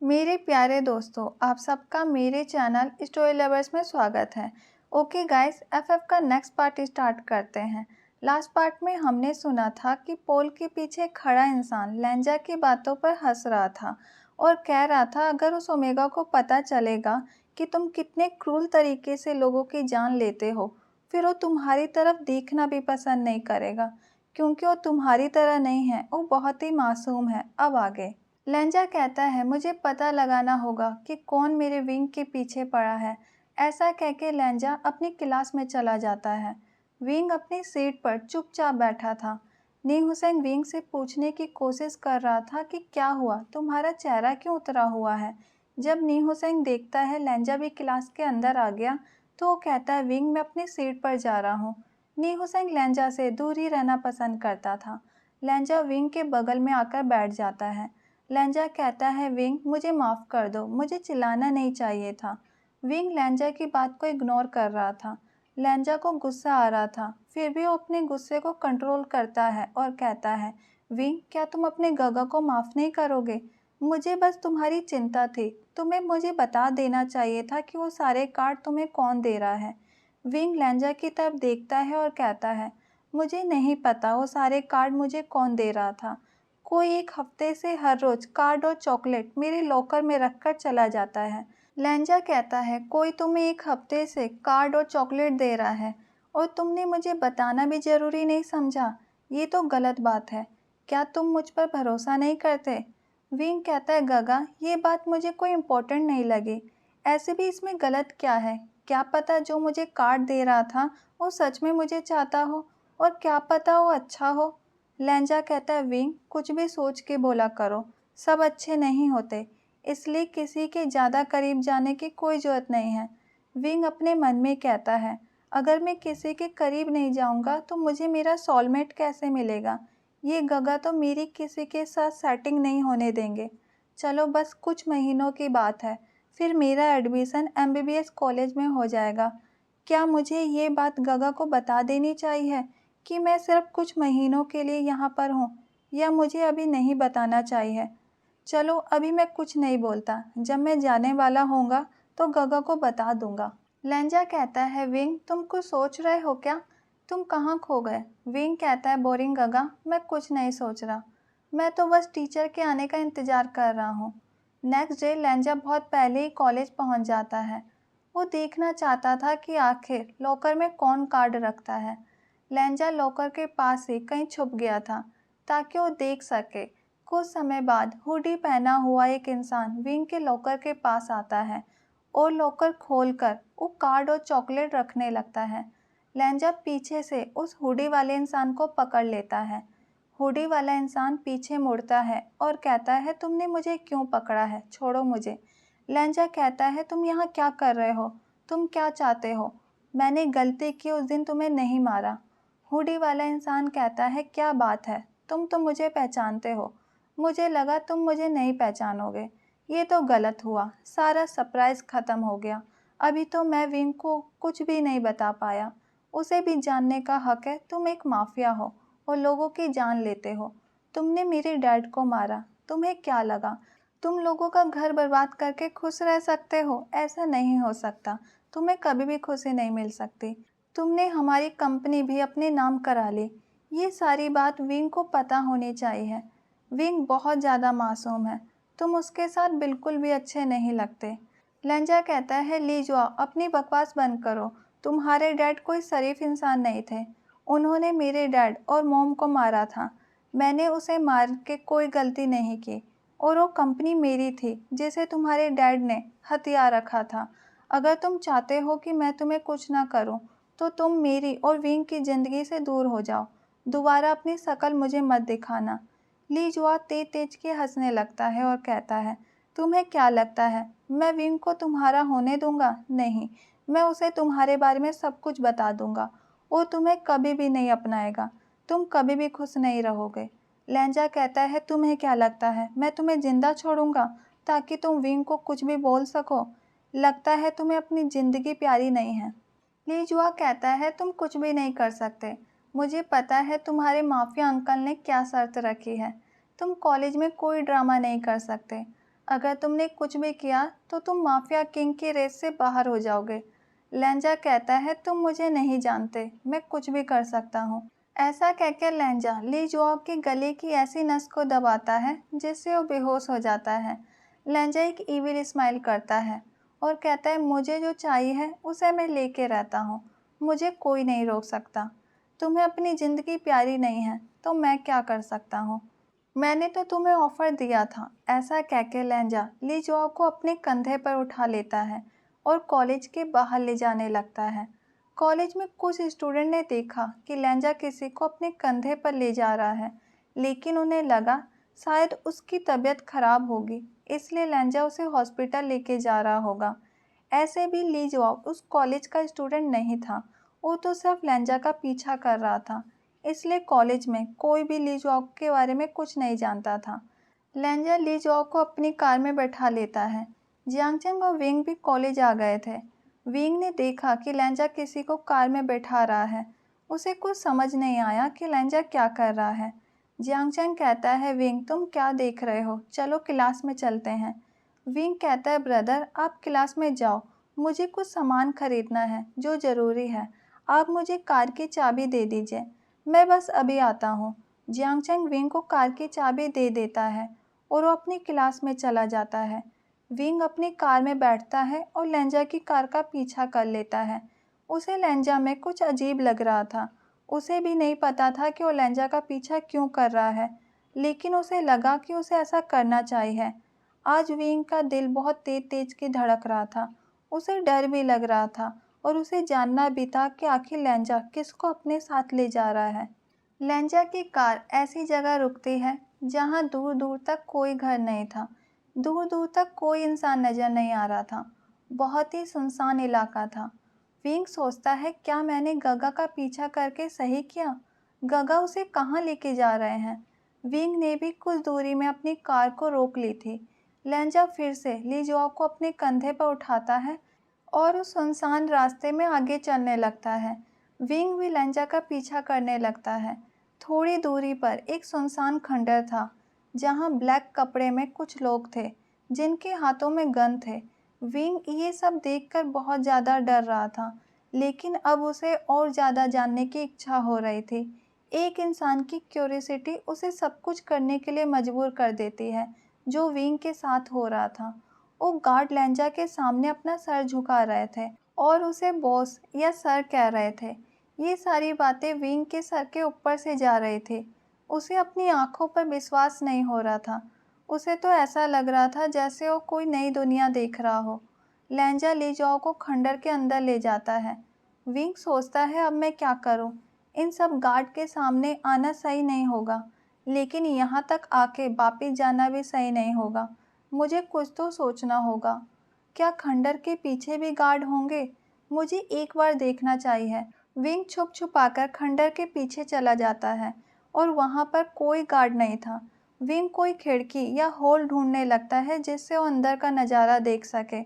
मेरे प्यारे दोस्तों, आप सबका मेरे चैनल स्टोरी लवर्स में स्वागत है। ओके गाइस, एफएफ का नेक्स्ट पार्ट स्टार्ट करते हैं। लास्ट पार्ट में हमने सुना था कि पोल के पीछे खड़ा इंसान लेंजा की बातों पर हंस रहा था और कह रहा था अगर उस ओमेगा को पता चलेगा कि तुम कितने क्रूर तरीके से लोगों की जान लेते हो, फिर वो तुम्हारी तरफ देखना भी पसंद नहीं करेगा, क्योंकि वो तुम्हारी तरह नहीं है, वो बहुत ही मासूम है। अब आगे लेंजा कहता है मुझे पता लगाना होगा कि कौन मेरे विंग के पीछे पड़ा है। ऐसा कह के लेंजा अपनी क्लास में चला जाता है। विंग अपनी सीट पर चुपचाप बैठा था। नी हुसैन विंग से पूछने की कोशिश कर रहा था कि क्या हुआ, तुम्हारा चेहरा क्यों उतरा हुआ है। जब नी हुसैन देखता है लेंजा भी क्लास के अंदर आ गया तो वो कहता है विंग मैं अपनी सीट पर जा रहा हूँ। नी हुसैन लेंजा से दूर ही रहना पसंद करता था। लेंजा विंग के बगल में आकर बैठ जाता है। लेंजा कहता है विंग मुझे माफ़ कर दो, मुझे चिल्लाना नहीं चाहिए था। विंग लेंजा की बात को इग्नोर कर रहा था। लेंजा को गुस्सा आ रहा था, फिर भी वो अपने गुस्से को कंट्रोल करता है और कहता है विंग क्या तुम अपने गगा को माफ़ नहीं करोगे। मुझे बस तुम्हारी चिंता थी, तुम्हें मुझे बता देना चाहिए था कि वो सारे कार्ड तुम्हें कौन दे रहा है। विंग लेंजा की तरफ देखता है और कहता है मुझे नहीं पता वो सारे कार्ड मुझे कौन दे रहा था। कोई एक हफ्ते से हर रोज कार्ड और चॉकलेट मेरे लॉकर में रखकर चला जाता है। लेंजा कहता है कोई तुम्हें एक हफ्ते से कार्ड और चॉकलेट दे रहा है और तुमने मुझे बताना भी जरूरी नहीं समझा। ये तो गलत बात है। क्या तुम मुझ पर भरोसा नहीं करते। विंग कहता है गगा ये बात मुझे कोई इम्पोर्टेंट नहीं लगी। ऐसे भी इसमें गलत क्या है। क्या पता जो मुझे कार्ड दे रहा था वो सच में मुझे चाहता हो, और क्या पता वो अच्छा हो। लेंजा कहता है विंग कुछ भी सोच के बोला करो, सब अच्छे नहीं होते, इसलिए किसी के ज़्यादा करीब जाने की कोई ज़रूरत नहीं है। विंग अपने मन में कहता है अगर मैं किसी के करीब नहीं जाऊंगा तो मुझे मेरा सोलमेट कैसे मिलेगा। ये गगा तो मेरी किसी के साथ सेटिंग नहीं होने देंगे। चलो बस कुछ महीनों की बात है, फिर मेरा एडमिशन एमबीबीएस कॉलेज में हो जाएगा। क्या मुझे ये बात गगा को बता देनी चाहिए कि मैं सिर्फ कुछ महीनों के लिए यहाँ पर हूँ, या मुझे अभी नहीं बताना चाहिए। चलो अभी मैं कुछ नहीं बोलता, जब मैं जाने वाला होऊंगा तो गगा को बता दूंगा। लेंजा कहता है विंग तुम कुछ सोच रहे हो क्या, तुम कहाँ खो गए। विंग कहता है बोरिंग गगा मैं कुछ नहीं सोच रहा, मैं तो बस टीचर के आने का इंतज़ार कर रहा हूँ। नेक्स्ट डे लेंजा बहुत पहले ही कॉलेज पहुँच जाता है। वो देखना चाहता था कि आखिर लॉकर में कौन कार्ड रखता है। लेंजा लॉकर के पास ही कहीं छुप गया था ताकि वो देख सके। कुछ समय बाद हुडी पहना हुआ एक इंसान विंग के लॉकर के पास आता है और लॉकर खोलकर वो कार्ड और चॉकलेट रखने लगता है। लेंजा पीछे से उस हुडी वाले इंसान को पकड़ लेता है। हुडी वाला इंसान पीछे मुड़ता है और कहता है तुमने मुझे क्यों पकड़ा है, छोड़ो मुझे। लेंजा कहता है तुम यहाँ क्या कर रहे हो, तुम क्या चाहते हो। मैंने गलती की, उस दिन तुम्हें नहीं मारा। हुडी वाला इंसान कहता है क्या बात है, तुम तो मुझे पहचानते हो, मुझे लगा तुम मुझे नहीं पहचानोगे। ये तो गलत हुआ, सारा सरप्राइज ख़त्म हो गया। अभी तो मैं विंग को कुछ भी नहीं बता पाया, उसे भी जानने का हक है। तुम एक माफिया हो और लोगों की जान लेते हो। तुमने मेरे डैड को मारा, तुम्हें क्या लगा तुम लोगों का घर बर्बाद करके खुश रह सकते हो। ऐसा नहीं हो सकता, तुम्हें कभी भी खुशी नहीं मिल सकती। तुमने हमारी कंपनी भी अपने नाम करा ली। ये सारी बात विंग को पता होनी चाहिए। विंग बहुत ज़्यादा मासूम है, तुम उसके साथ बिल्कुल भी अच्छे नहीं लगते। लेंजा कहता है लीजुआ अपनी बकवास बंद करो, तुम्हारे डैड कोई शरीफ इंसान नहीं थे। उन्होंने मेरे डैड और मॉम को मारा था, मैंने उसे मार के कोई गलती नहीं की, और वो कंपनी मेरी थी जिसे तुम्हारे डैड ने हथियार रखा था। अगर तुम चाहते हो कि मैं तुम्हें कुछ ना करूं, तो तुम मेरी और विंग की ज़िंदगी से दूर हो जाओ। दोबारा अपनी शक्ल मुझे मत दिखाना। ली जुआ तेज तेज के हंसने लगता है और कहता है तुम्हें क्या लगता है मैं विंग को तुम्हारा होने दूंगा। नहीं, मैं उसे तुम्हारे बारे में सब कुछ बता दूंगा। वो तुम्हें कभी भी नहीं अपनाएगा, तुम कभी भी खुश नहीं रहोगे। लेंजा कहता है तुम्हें क्या लगता है मैं तुम्हें जिंदा छोड़ूंगा ताकि तुम विंग को कुछ भी बोल सको। लगता है तुम्हें अपनी ज़िंदगी प्यारी नहीं है। ली जुआ कहता है तुम कुछ भी नहीं कर सकते, मुझे पता है तुम्हारे माफिया अंकल ने क्या शर्त रखी है। तुम कॉलेज में कोई ड्रामा नहीं कर सकते। अगर तुमने कुछ भी किया तो तुम माफिया किंग की रेस से बाहर हो जाओगे। लहंजा कहता है तुम मुझे नहीं जानते, मैं कुछ भी कर सकता हूँ। ऐसा कहकर लहंजा ली जुआओ की गले की ऐसी नस को दबाता है जिससे वो बेहोश हो जाता है। लहंजा एक ईविल स्माइल करता है और कहता है मुझे जो चाहिए है उसे मैं लेके रहता हूँ, मुझे कोई नहीं रोक सकता। तुम्हें अपनी ज़िंदगी प्यारी नहीं है तो मैं क्या कर सकता हूँ, मैंने तो तुम्हें ऑफर दिया था। ऐसा कह के लहंजा ली जुआओ को अपने कंधे पर उठा लेता है और कॉलेज के बाहर ले जाने लगता है। कॉलेज में कुछ स्टूडेंट ने देखा कि लहंजा किसी को अपने कंधे पर ले जा रहा है, लेकिन उन्हें लगा शायद उसकी तबीयत खराब होगी, इसलिए लहंजा उसे हॉस्पिटल लेके जा रहा होगा। ऐसे भी ली जुआओ उस कॉलेज का स्टूडेंट नहीं था, वो तो सिर्फ लहंजा का पीछा कर रहा था, इसलिए कॉलेज में कोई भी ली जुआओ के बारे में कुछ नहीं जानता था। लहंजा ली जुआओ को अपनी कार में बैठा लेता है। जियांगचंग और विंग भी कॉलेज आ गए थे। विंग ने देखा कि लहंजा किसी को कार में बैठा रहा है। उसे कुछ समझ नहीं आया कि लहंजा क्या कर रहा है। जियांगचंग कहता है विंग तुम क्या देख रहे हो, चलो क्लास में चलते हैं। विंग कहता है ब्रदर आप क्लास में जाओ, मुझे कुछ सामान खरीदना है जो ज़रूरी है, आप मुझे कार की चाबी दे दीजिए, मैं बस अभी आता हूँ। जियांगचंग विंग को कार की चाबी दे देता है और वो अपनी क्लास में चला जाता है। विंग अपनी कार में बैठता है और लहंजा की कार का पीछा कर लेता है। उसे लहंजा में कुछ अजीब लग रहा था। उसे भी नहीं पता था कि वो लहंजा का पीछा क्यों कर रहा है, लेकिन उसे लगा कि उसे ऐसा करना चाहिए। आज विंग का दिल बहुत तेज तेज की धड़क रहा था। उसे डर भी लग रहा था और उसे जानना भी था कि आखिर लहंजा किसको अपने साथ ले जा रहा है। लहंजा की कार ऐसी जगह रुकती है जहाँ दूर दूर तक कोई घर नहीं था, दूर दूर तक कोई इंसान नजर नहीं आ रहा था। बहुत ही सुनसान इलाका था। विंग सोचता है क्या मैंने गगा का पीछा करके सही किया, गगा उसे कहाँ लेके जा रहे हैं। विंग ने भी कुछ दूरी में अपनी कार को रोक ली थी। लहंजा फिर से ली जुआओ को अपने कंधे पर उठाता है और उस सुनसान रास्ते में आगे चलने लगता है। विंग भी लहंजा का पीछा करने लगता है। थोड़ी दूरी पर एक सुनसान खंडर था जहाँ ब्लैक कपड़े में कुछ लोग थे जिनके हाथों में गन थे। विंग ये सब देखकर बहुत ज़्यादा डर रहा था, लेकिन अब उसे और ज़्यादा जानने की इच्छा हो रही थी। एक इंसान की क्यूरियोसिटी उसे सब कुछ करने के लिए मजबूर कर देती है, जो विंग के साथ हो रहा था। वो गार्ड लहंजा के सामने अपना सर झुका रहे थे और उसे बॉस या सर कह रहे थे। ये सारी बातें विंग के सर के ऊपर से जा रही थी। उसे अपनी आंखों पर विश्वास नहीं हो रहा था। उसे तो ऐसा लग रहा था जैसे वो कोई नई दुनिया देख रहा हो। लहंजा ली जुआओ को खंडर के अंदर ले जाता है। विंग सोचता है अब मैं क्या करूं? इन सब गार्ड के सामने आना सही नहीं होगा, लेकिन यहाँ तक आके वापिस जाना भी सही नहीं होगा। मुझे कुछ तो सोचना होगा। क्या खंडर के पीछे भी गार्ड होंगे? मुझे एक बार देखना चाहिए। विंग छुप छुपाकर खंडर के पीछे चला जाता है और वहाँ पर कोई गार्ड नहीं था। विंग कोई खिड़की या होल ढूंढने लगता है जिससे वो अंदर का नज़ारा देख सके।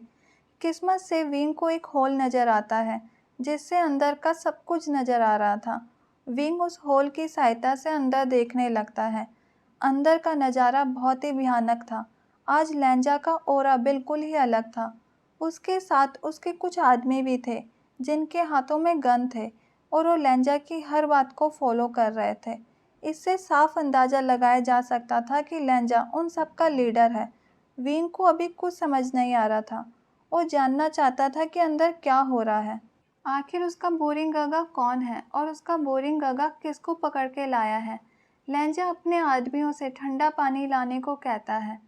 किस्मत से विंग को एक होल नज़र आता है जिससे अंदर का सब कुछ नज़र आ रहा था। विंग उस होल की सहायता से अंदर देखने लगता है। अंदर का नज़ारा बहुत ही भयानक था। आज लहंजा का ऑरा बिल्कुल ही अलग था। उसके साथ उसके कुछ आदमी भी थे जिनके हाथों में गन थे और वो लहंजा की हर बात को फॉलो कर रहे थे। इससे साफ अंदाज़ा लगाया जा सकता था कि लहंजा उन सब का लीडर है। विंग को अभी कुछ समझ नहीं आ रहा था। वो जानना चाहता था कि अंदर क्या हो रहा है। आखिर उसका बोरिंग गगा कौन है और उसका बोरिंग गगा किसको पकड़ के लाया है। लहंजा अपने आदमियों से ठंडा पानी लाने को कहता है।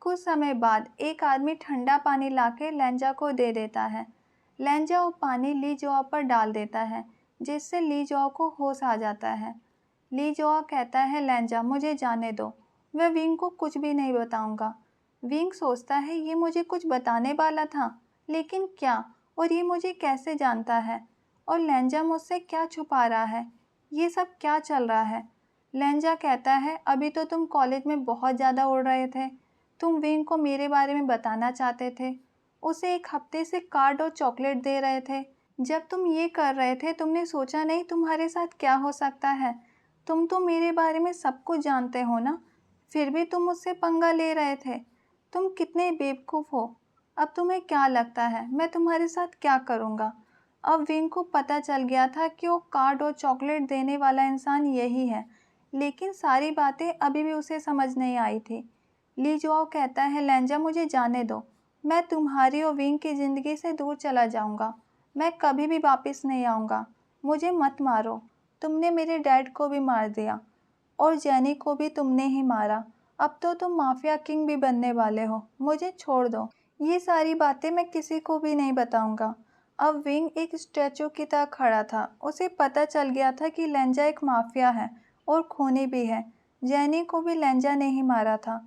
कुछ समय बाद एक आदमी ठंडा पानी लाके लहंजा को दे देता है। लहंजा वो पानी ली जुआ पर डाल देता है जिससे ली जुआ को होश आ जाता है। ली जुआ कहता है लहंजा मुझे जाने दो, मैं विंग को कुछ भी नहीं बताऊंगा। विंग सोचता है ये मुझे कुछ बताने वाला था, लेकिन क्या, और ये मुझे कैसे जानता है, और लहंजा मुझसे क्या छुपा रहा है, ये सब क्या चल रहा है। लहंजा कहता है अभी तो तुम कॉलेज में बहुत ज़्यादा उड़ रहे थे, तुम विंग को मेरे बारे में बताना चाहते थे, उसे एक हफ्ते से कार्ड और चॉकलेट दे रहे थे। जब तुम ये कर रहे थे तुमने सोचा नहीं तुम्हारे साथ क्या हो सकता है। तुम तो मेरे बारे में सब कुछ जानते हो ना, फिर भी तुम मुझसे पंगा ले रहे थे। तुम कितने बेवकूफ़ हो। अब तुम्हें क्या लगता है मैं तुम्हारे साथ क्या करूँगा। अब विंग को पता चल गया था कि वो कार्ड और चॉकलेट देने वाला इंसान यही है, लेकिन सारी बातें अभी भी उसे समझ नहीं आई थी। ली जुआओ कहता है, लेंजा मुझे जाने दो, मैं तुम्हारी और विंग की ज़िंदगी से दूर चला जाऊंगा। मैं कभी भी वापस नहीं आऊँगा। मुझे मत मारो, तुमने मेरे डैड को भी मार दिया और जेनी को भी तुमने ही मारा। अब तो तुम माफिया किंग भी बनने वाले हो। मुझे छोड़ दो। ये सारी बातें मैं किसी को भी नहीं बताऊंगा। अब विंग एक स्टैचू की तरह खड़ा था। उसे पता चल गया था कि लेंजा एक माफिया है और खूनी भी है। जेनी को भी लेंजा ने ही मारा था।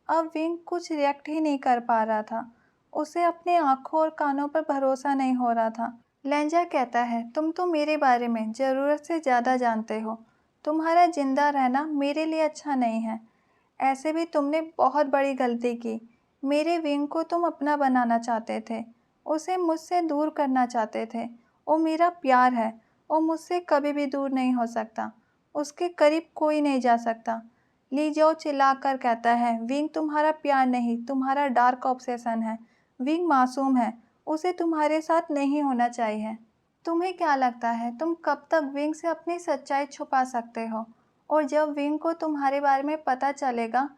अब विंग कुछ रिएक्ट ही नहीं कर पा रहा था। उसे अपने आंखों और कानों पर भरोसा नहीं हो रहा था। लेंजा कहता है, तुम तो मेरे बारे में ज़रूरत से ज़्यादा जानते हो। तुम्हारा जिंदा रहना मेरे लिए अच्छा नहीं है। ऐसे भी तुमने बहुत बड़ी गलती की। मेरे विंग को तुम अपना बनाना चाहते थे, उसे मुझसे दूर करना चाहते थे। वो मेरा प्यार है, वो मुझसे कभी भी दूर नहीं हो सकता। उसके करीब कोई नहीं जा सकता। ली जाओ चिल्लाकर कहता है, विंग तुम्हारा प्यार नहीं, तुम्हारा डार्क ऑब्सेशन है। विंग मासूम है, उसे तुम्हारे साथ नहीं होना चाहिए। तुम्हें क्या लगता है तुम कब तक विंग से अपनी सच्चाई छुपा सकते हो? और जब विंग को तुम्हारे बारे में पता चलेगा,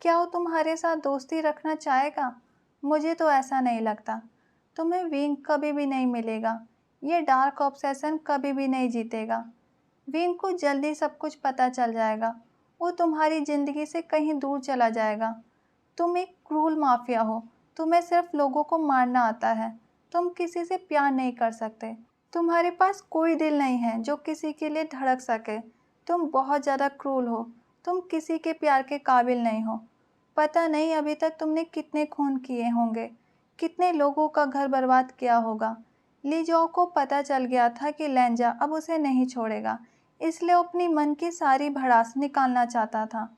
क्या वो तुम्हारे साथ दोस्ती रखना चाहेगा? मुझे तो ऐसा नहीं लगता। तुम्हें विंग कभी भी नहीं मिलेगा। ये डार्क ऑब्सेशन कभी भी नहीं जीतेगा। विंग को जल्दी सब कुछ पता चल जाएगा। वो तुम्हारी ज़िंदगी से कहीं दूर चला जाएगा। तुम एक क्रूर माफिया हो। तुम्हें सिर्फ लोगों को मारना आता है। तुम किसी से प्यार नहीं कर सकते। तुम्हारे पास कोई दिल नहीं है जो किसी के लिए धड़क सके। तुम बहुत ज़्यादा क्रूर हो। तुम किसी के प्यार के काबिल नहीं हो। पता नहीं अभी तक तुमने कितने खून किए होंगे, कितने लोगों का घर बर्बाद किया होगा। ली जाओ को पता चल गया था कि लेंजा अब उसे नहीं छोड़ेगा, इसलिए वो अपनी मन की सारी भड़ास निकालना चाहता था।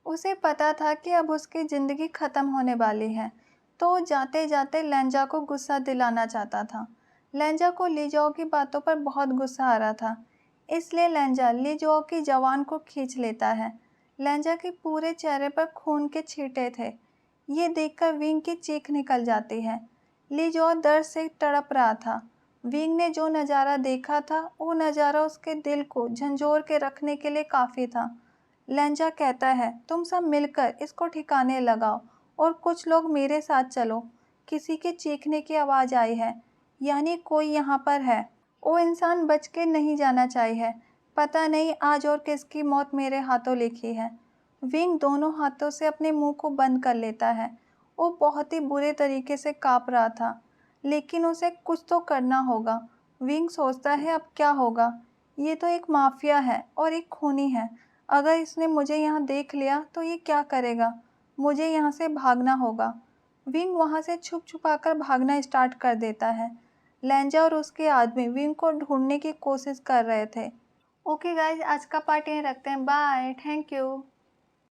उसे पता था कि अब उसकी ज़िंदगी ख़त्म होने वाली है, तो वो जाते जाते लेंजा को गुस्सा दिलाना चाहता था। लेंजा को लीजाओ की बातों पर बहुत गुस्सा आ रहा था, इसलिए लेंजा लीजाओ की जवान को खींच लेता है। लेंजा के पूरे चेहरे पर खून के छींटे थे। ये देखकर विंग की चीख निकल जाती है। लीजाओ दर्द से तड़प रहा था। विंग ने जो नज़ारा देखा था, वो नज़ारा उसके दिल को झंझोर के रखने के लिए काफ़ी था। लेंजा कहता है, तुम सब मिलकर इसको ठिकाने लगाओ और कुछ लोग मेरे साथ चलो। किसी के चीखने की आवाज़ आई है, यानी कोई यहाँ पर है। वो इंसान बच के नहीं जाना चाहिए। पता नहीं आज और किसकी मौत मेरे हाथों लिखी है। विंग दोनों हाथों से अपने मुंह को बंद कर लेता है। वो बहुत ही बुरे तरीके से काँप रहा था, लेकिन उसे कुछ तो करना होगा। विंग सोचता है, अब क्या होगा? ये तो एक माफिया है और एक खूनी है। अगर इसने मुझे यहाँ देख लिया तो ये क्या करेगा? मुझे यहाँ से भागना होगा। विंग वहाँ से छुप छुपाकर भागना स्टार्ट कर देता है। लेंजा और उसके आदमी विंग को ढूंढने की कोशिश कर रहे थे। ओके गाइज, आज का पार्ट यहीं रखते हैं। Bye, thank you.